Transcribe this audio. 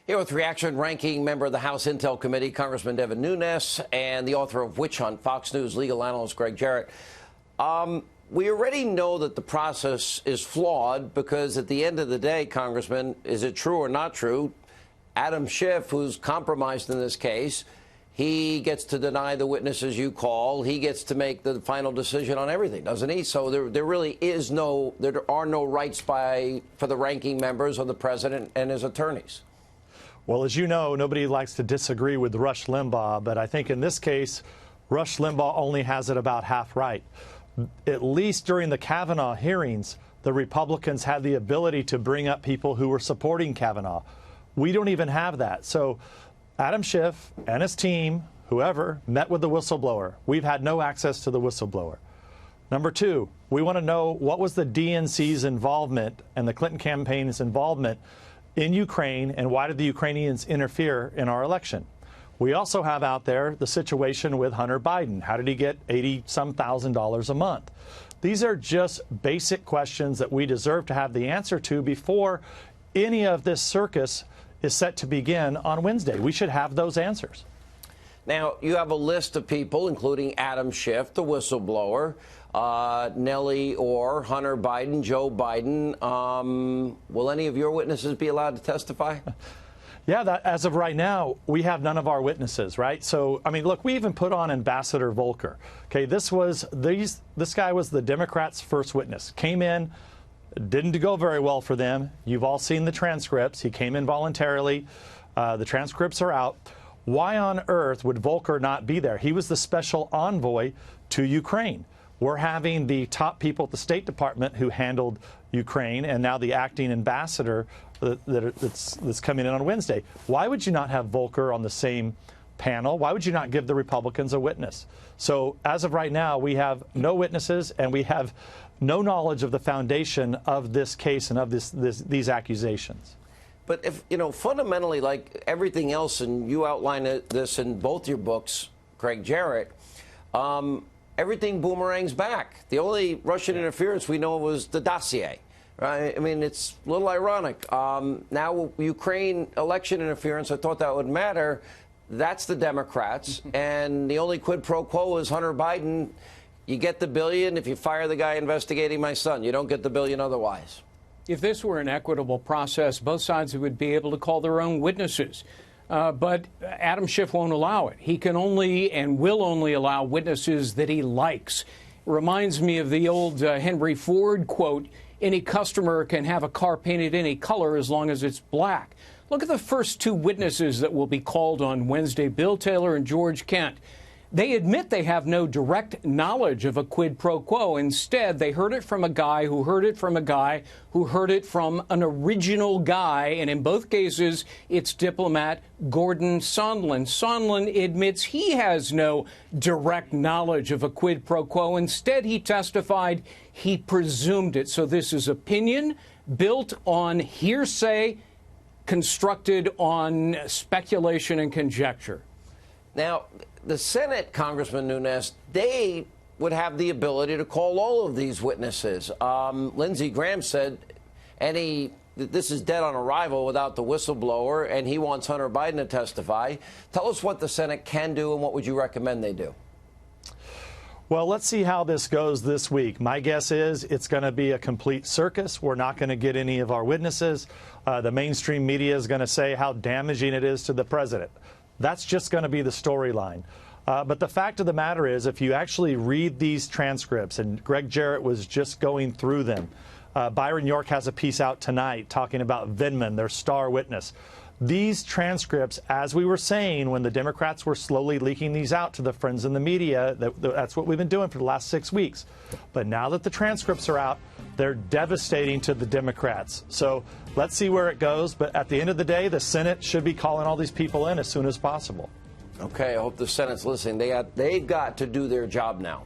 Here with reaction, ranking member of the House Intel Committee, Congressman Devin Nunes, and the author of Witch Hunt, Fox News legal analyst Greg Jarrett. We already know that the process is flawed because at the end of the day, Congressman, is it true or not true? Adam Schiff, who's compromised in this case, he gets to deny the witnesses you call. He gets to make the final decision on everything, doesn't he? So there really is there are no rights for the ranking members or the president and his attorneys. Well, as you know, nobody likes to disagree with Rush Limbaugh, but I think in this case, Rush Limbaugh only has it about half right. At least during the Kavanaugh hearings, the Republicans had the ability to bring up people who were supporting Kavanaugh. We don't even have that. So Adam Schiff and his team, whoever, met with the whistleblower. We've had no access to the whistleblower. Number two, we want to know what was the DNC's involvement and the Clinton campaign's involvement in Ukraine, and why did the Ukrainians interfere in our election? We also have out there the situation with Hunter Biden. How did he get $80-some thousand a month? These are just basic questions that we deserve to have the answer to before any of this circus is set to begin on Wednesday. We should have those answers. Now, you have a list of people, including Adam Schiff, the whistleblower, Nellie Orr, Hunter Biden, Joe Biden. Will any of your witnesses be allowed to testify? Yeah, as of right now, we have none of our witnesses, right? So, I mean, look, we even put on Ambassador Volker. Okay, this guy was the Democrats' first witness. Came in, didn't go very well for them. You've all seen the transcripts. He came in voluntarily. The transcripts are out. Why on earth would Volker not be there? He was the special envoy to Ukraine. We're having the top people at the State Department who handled Ukraine, and now the acting ambassador that's coming in on Wednesday. Why would you not have Volker on the same panel? Why would you not give the Republicans a witness? So as of right now, we have no witnesses, and we have no knowledge of the foundation of this case and of these accusations. But if, you know, fundamentally, like everything else, and you outline this in both your books, Greg Jarrett, everything boomerangs back. The only Russian interference we know was the dossier, right? I mean, it's a little ironic. Now, Ukraine election interference, I thought that would matter. That's the Democrats. And the only quid pro quo is Hunter Biden. You get the billion if you fire the guy investigating my son. You don't get the billion otherwise. If this were an equitable process, both sides would be able to call their own witnesses. But Adam Schiff won't allow it. He can only and will only allow witnesses that he likes. Reminds me of the old Henry Ford quote, "Any customer can have a car painted any color as long as it's black." Look at the first two witnesses that will be called on Wednesday, Bill Taylor and George Kent. They admit they have no direct knowledge of a quid pro quo. Instead, they heard it from a guy who heard it from a guy who heard it from an original guy. And in both cases, it's diplomat Gordon Sondland. Sondland admits he has no direct knowledge of a quid pro quo. Instead, he testified he presumed it. So this is opinion built on hearsay, constructed on speculation and conjecture. Now, the Senate, Congressman Nunes, they would have the ability to call all of these witnesses. Lindsey Graham said this is dead on arrival without the whistleblower, and he wants Hunter Biden to testify. Tell us what the Senate can do, and what would you recommend they do? Well, let's see how this goes this week. My guess is it's going to be a complete circus. We're not going to get any of our witnesses. The mainstream media is going to say how damaging it is to the president. That's just going to be the storyline. But the fact of the matter is, if you actually read these transcripts, and Greg Jarrett was just going through them, Byron York has a piece out tonight talking about Vindman, their star witness. These transcripts, as we were saying when the Democrats were slowly leaking these out to the friends in the media, that's what we've been doing for the last 6 weeks. But now that the transcripts are out, they're devastating to the Democrats. So let's see where it goes. But at the end of the day, the Senate should be calling all these people in as soon as possible. Okay, I hope the Senate's listening. They've got to do their job now.